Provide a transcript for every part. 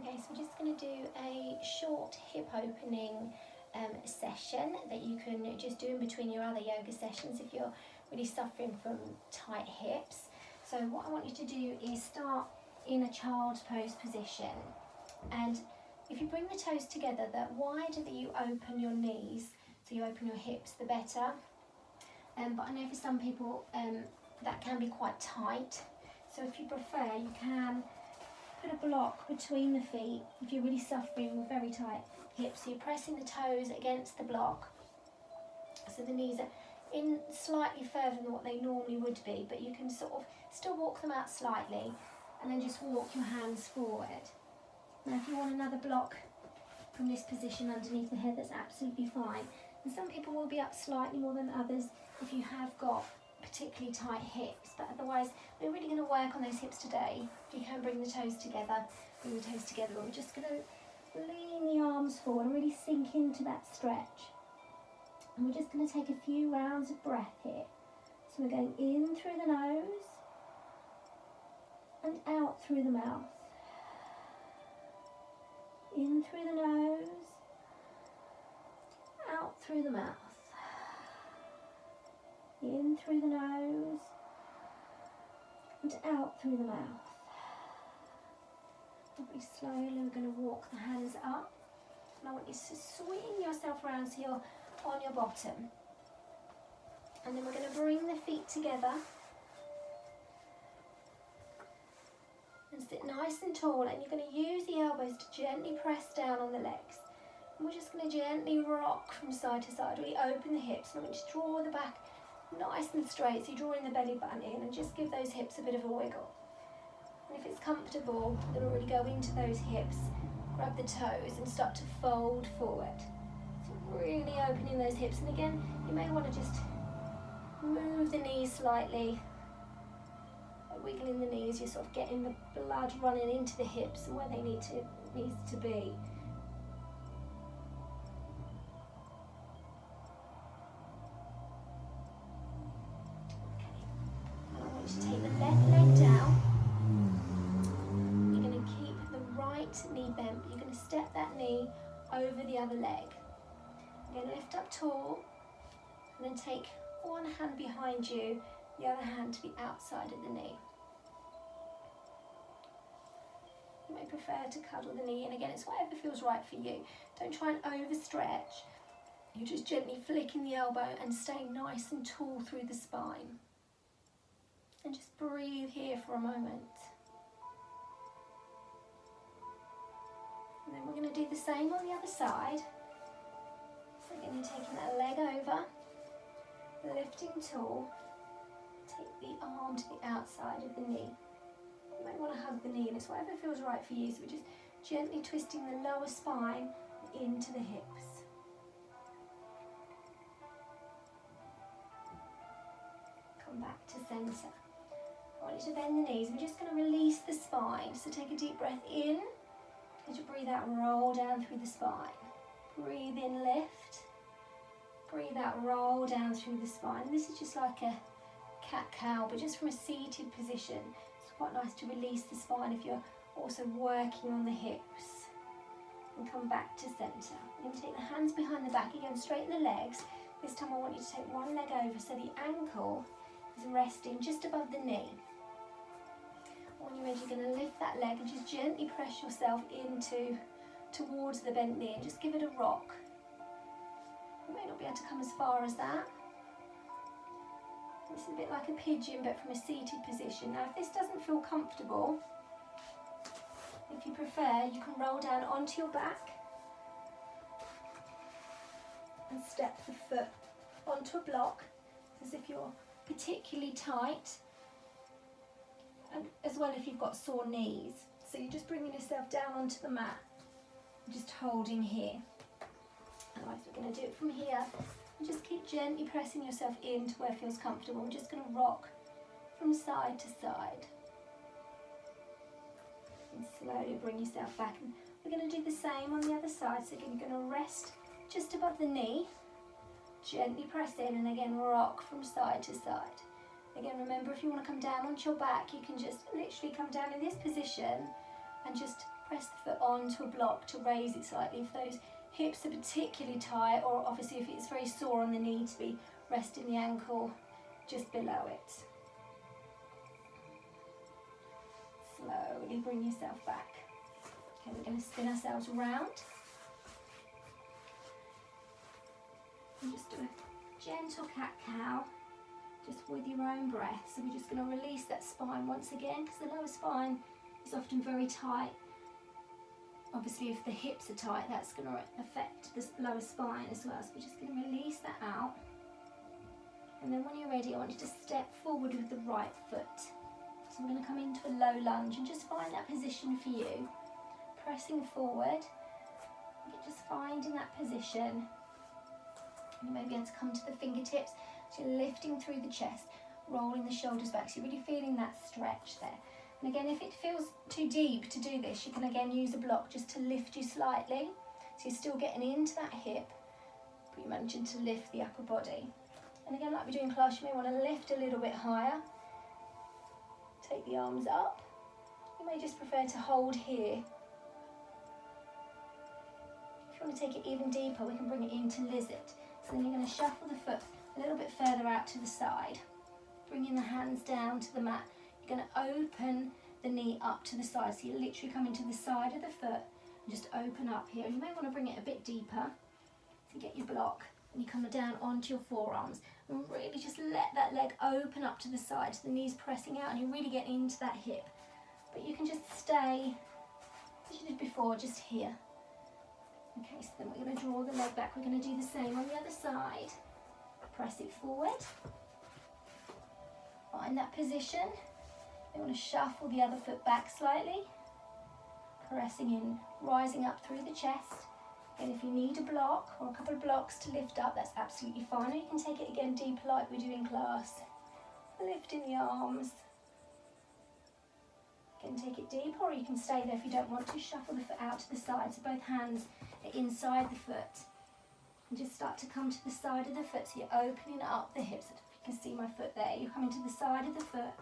Okay, so we're just going to do a short hip opening session that you can just do in between your other yoga sessions if you're really suffering from tight hips. So what I want you to do is start in a child's pose position, and if you bring the toes together, the wider that you open your knees, so you open your hips, the better. But I know for some people that can be quite tight, so if you prefer you can put a block between the feet if you're really suffering with very tight hips. So you're pressing the toes against the block, so the knees are in slightly further than what they normally would be, but you can sort of still walk them out slightly and then just walk your hands forward. Now if you want another block from this position underneath the head, that's absolutely fine. And some people will be up slightly more than others if you have got particularly tight hips, but otherwise we're really going to work on those hips today. If you can bring the toes together, and we're just going to lean the arms forward and really sink into that stretch. And we're just going to take a few rounds of breath here. So we're going in through the nose and out through the mouth. In through the nose, out through the mouth. In through the nose and out through the mouth. Very slowly we're going to walk the hands up, and I want you to swing yourself around so you're on your bottom. And then we're going to bring the feet together and sit nice and tall, and you're going to use the elbows to gently press down on the legs. And we're just going to gently rock from side to side. Really open the hips, and I want you to draw the back nice and straight, so you're drawing the belly button in, and just give those hips a bit of a wiggle. And if it's comfortable, then we'll really go into those hips, grab the toes and start to fold forward. So really opening those hips, and again you may want to just move the knees slightly. By wiggling the knees, you're sort of getting the blood running into the hips and where they needs to be. To take the left leg down, you're going to keep the right knee bent, but you're going to step that knee over the other leg. You're going to lift up tall, and then take one hand behind you, the other hand to the outside of the knee. You may prefer to cuddle the knee, and again it's whatever feels right for you. Don't try and overstretch. You're just gently flicking the elbow and staying nice and tall through the spine. And just breathe here for a moment. And then we're going to do the same on the other side. So again, you're taking that leg over, lifting tall, take the arm to the outside of the knee. You might want to hug the knee, and it's whatever feels right for you. So we're just gently twisting the lower spine into the hips. Come back to centre. I want you to bend the knees. We're just going to release the spine. So take a deep breath in. As you breathe out, roll down through the spine. Breathe in, lift. Breathe out, roll down through the spine. This is just like a cat-cow, but just from a seated position. It's quite nice to release the spine if you're also working on the hips. And come back to centre. You're going to take the hands behind the back. Again, straighten the legs. This time I want you to take one leg over so the ankle is resting just above the knee. When you're ready, you're going to lift that leg and just gently press yourself towards the bent knee, and just give it a rock. You may not be able to come as far as that. This is a bit like a pigeon, but from a seated position. Now, if this doesn't feel comfortable, if you prefer, you can roll down onto your back and step the foot onto a block, as if you're particularly tight. And as well if you've got sore knees. So you're just bringing yourself down onto the mat, just holding here. Otherwise we're going to do it from here. And just keep gently pressing yourself into where it feels comfortable. We're just going to rock from side to side. And slowly bring yourself back. And we're going to do the same on the other side. So again, you're going to rest just above the knee. Gently press in, and again rock from side to side. Again, remember, if you want to come down onto your back, you can just literally come down in this position and just press the foot onto a block to raise it slightly. If those hips are particularly tight, or obviously if it's very sore on the knee, to be resting the ankle just below it. Slowly bring yourself back. Okay, we're going to spin ourselves around. And just do a gentle cat-cow, just with your own breath. So we're just going to release that spine once again, because the lower spine is often very tight. Obviously if the hips are tight, that's going to affect the lower spine as well. So we're just going to release that out. And then when you're ready, I want you to step forward with the right foot. So we're going to come into a low lunge and just find that position for you. Pressing forward, just finding that position. You may be able to come to the fingertips, so you're lifting through the chest, rolling the shoulders back, so you're really feeling that stretch there. And again, if it feels too deep to do this, you can again use a block just to lift you slightly, so you're still getting into that hip, but you're managing to lift the upper body. And again, like we do in class, you may want to lift a little bit higher, take the arms up. You may just prefer to hold here. If you want to take it even deeper, we can bring it into lizard. So then you're going to shuffle the foot a little bit further out to the side, bringing the hands down to the mat. You're going to open the knee up to the side, so you're literally coming to the side of the foot and just open up here. You may want to bring it a bit deeper to get your block, and you come down onto your forearms and really just let that leg open up to the side, so the knee's pressing out and you really get into that hip. But you can just stay, as you did before, just here. Okay, so then we're going to draw the leg back. We're going to do the same on the other side. Press it forward. Find that position. You want to shuffle the other foot back slightly. Pressing in, rising up through the chest. And if you need a block or a couple of blocks to lift up, that's absolutely fine. Or you can take it again deeper like we do in class. Lifting the arms. You can take it deeper, or you can stay there if you don't want to. Shuffle the foot out to the side, so both hands are inside the foot. And just start to come to the side of the foot, so you're opening up the hips. If you can see my foot there, you're coming to the side of the foot,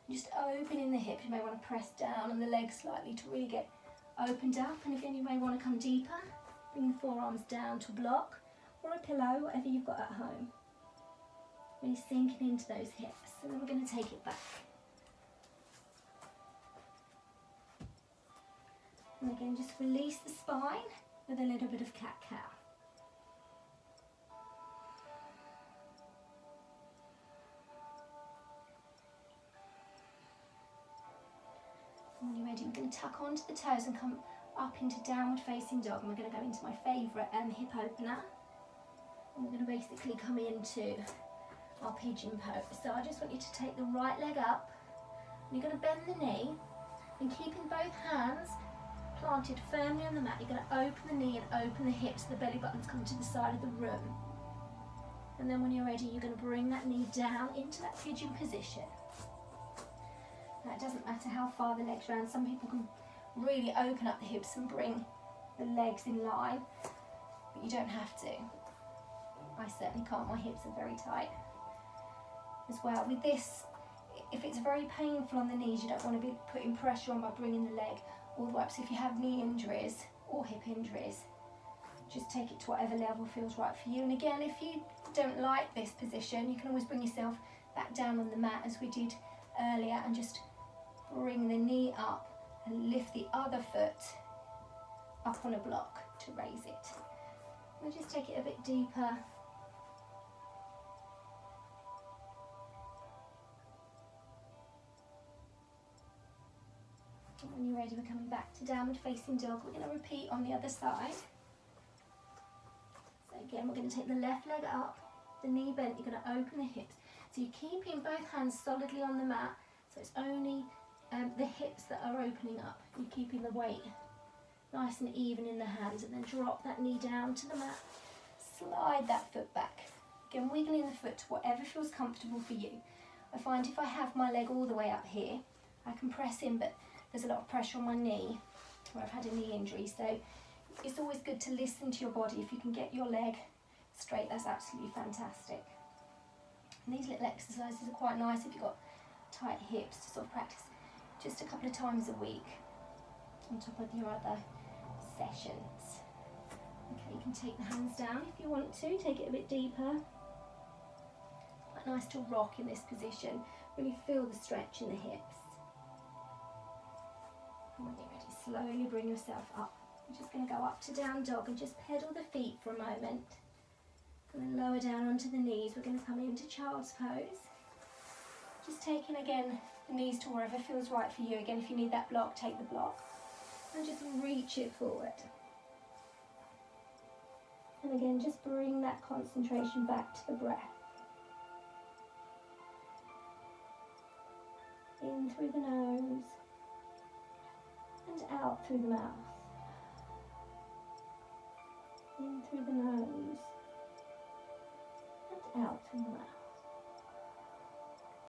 just opening the hip. You may want to press down on the leg slightly to really get opened up. And again, you may want to come deeper. Bring the forearms down to a block or a pillow, whatever you've got at home. Really sinking into those hips. And then we're going to take it back. And again, just release the spine with a little bit of cat-cow. When you're ready, we're going to tuck onto the toes and come up into downward facing dog. And we're going to go into my favourite hip opener. And we're going to basically come into our pigeon pose. So I just want you to take the right leg up. And you're going to bend the knee and keeping both hands planted firmly on the mat. You're going to open the knee and open the hips so the belly button's come to the side of the room. And then when you're ready, you're going to bring that knee down into that pigeon position. Now it doesn't matter how far the legs round. Some people can really open up the hips and bring the legs in line, but you don't have to. I certainly can't. My hips are very tight as well. With this, if it's very painful on the knees, you don't want to be putting pressure on by bringing the leg all the way up. So if you have knee injuries or hip injuries, just take it to whatever level feels right for you. And again, if you don't like this position, you can always bring yourself back down on the mat as we did earlier and just bring the knee up and lift the other foot up on a block to raise it. We'll just take it a bit deeper. And when you're ready, we're coming back to downward facing dog. We're going to repeat on the other side. So again, we're going to take the left leg up, the knee bent, you're going to open the hips. So you're keeping both hands solidly on the mat, so it's only the hips that are opening up. You're keeping the weight nice and even in the hands, and then drop that knee down to the mat. Slide that foot back. Again, wiggling the foot to whatever feels comfortable for you. I find if I have my leg all the way up here, I can press in, but there's a lot of pressure on my knee where I've had a knee injury. So it's always good to listen to your body. If you can get your leg straight, that's absolutely fantastic. And these little exercises are quite nice if you've got tight hips to sort of practice just a couple of times a week. on top of your other sessions. Okay, you can take the hands down if you want to, take it a bit deeper. Quite nice to rock in this position, really feel the stretch in the hips. And when you're ready, slowly bring yourself up. You're just going to go up to down dog and just pedal the feet for a moment. And then lower down onto the knees. We're going to come into child's pose. Just taking again the knees to wherever feels right for you. Again, if you need that block, take the block. And just reach it forward. And again, just bring that concentration back to the breath. In through the nose and out through the mouth. In through the nose and out through the mouth.